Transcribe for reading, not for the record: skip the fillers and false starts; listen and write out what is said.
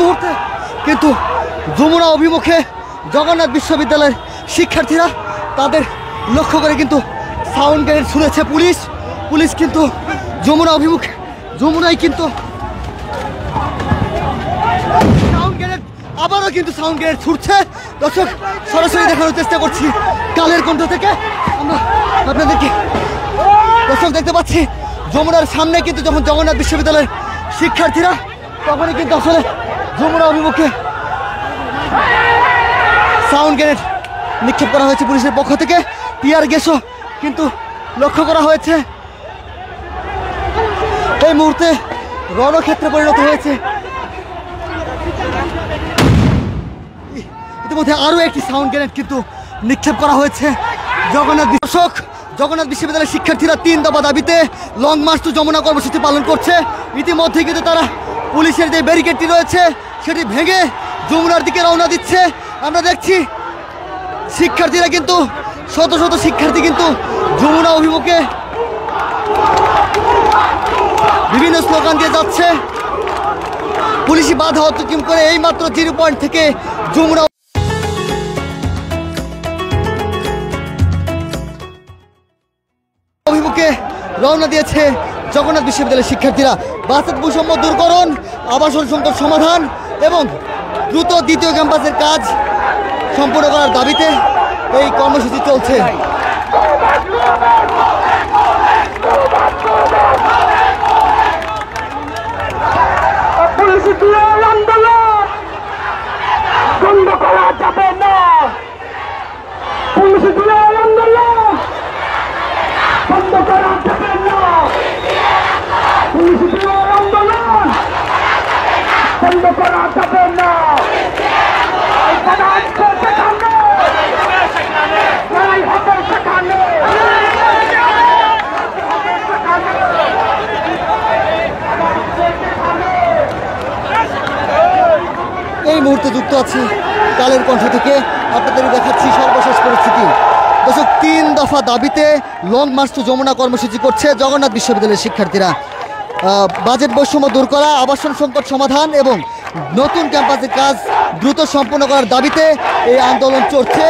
মুহূর্তে কিন্তু যমুনা অভিমুখে জগন্নাথ বিশ্ববিদ্যালয়ের শিক্ষার্থীরা তাদের লক্ষ্য করে কিন্তু সাউন্ড গ্রেনেড ছুঁড়েছে পুলিশ কিন্তু যমুনা অভিমুখে যমুনায় কিন্তু সাউন্ড গ্রেনেড আবারও কিন্তু সাউন্ড গ্রেনেড ছুটছে। দর্শক সরাসরি দেখানোর চেষ্টা করছি কালের কণ্ঠ থেকে আমরা আপনাদেরকে। দর্শক দেখতে পাচ্ছি যমুনার সামনে কিন্তু যখন জগন্নাথ বিশ্ববিদ্যালয়ের শিক্ষার্থীরা তখনই কিন্তু আসলে যমুনা অভিমুখে সাউন্ড গ্রেনেড নিক্ষেপ করা হয়েছে পুলিশের পক্ষ থেকে। টিয়ার গ্যাসও কিন্তু লক্ষ্য করা হয়েছে। এই মুহূর্তে রণক্ষেত্রে পরিণত হয়েছে। ইতিমধ্যে আরও একটি সাউন্ড গ্রেনেড কিন্তু নিক্ষেপ করা হয়েছে। জগন্নাথ বিশ্ববিদ্যালয়ের শিক্ষার্থীরা 3 দফা দাবিতে লং মার্চ টু যমুনা কর্মসূচি পালন করছে। ইতিমধ্যে কিন্তু তারা পুলিশের যে ব্যারিকেডটি রয়েছে সেটি ভেঙে যমুনার দিকে রওনা দিচ্ছে। আমরা দেখছি শিক্ষার্থীরা কিন্তু শত শত শিক্ষার্থী কিন্তু যমুনা অভিমুখে বিভিন্ন স্লোগান দিয়ে যাচ্ছে। পুলিশি বাধা অতিক্রম করে এই মাত্র 0 পয়েন্ট থেকে যমুনা অভিমুখে রওনা দিয়েছে জগন্নাথ বিশ্ববিদ্যালয়ের শিক্ষার্থীরা। বাসের বৈষম্য দূরকরণ, আবাসন সংকট সমাধান এবং দ্রুত দ্বিতীয় ক্যাম্পাসের কাজ সম্পূর্ণ করার দাবিতে এই কর্মসূচি চলছে। এই মুহূর্তে যুক্ত আছি কালের কণ্ঠ থেকে, আপনাদের দেখাচ্ছি সর্বশেষ পরিস্থিতি। দর্শক 3 দফা দাবিতে লং মার্চ টু যমুনা কর্মসূচি করছে জগন্নাথ বিশ্ববিদ্যালয়ের শিক্ষার্থীরা। বাজেট বৈষম্য দূর করা, আবাসন সংকট সমাধান এবং নতুন ক্যাম্পাসের কাজ দ্রুত সম্পন্ন করার দাবিতে এই আন্দোলন চলছে।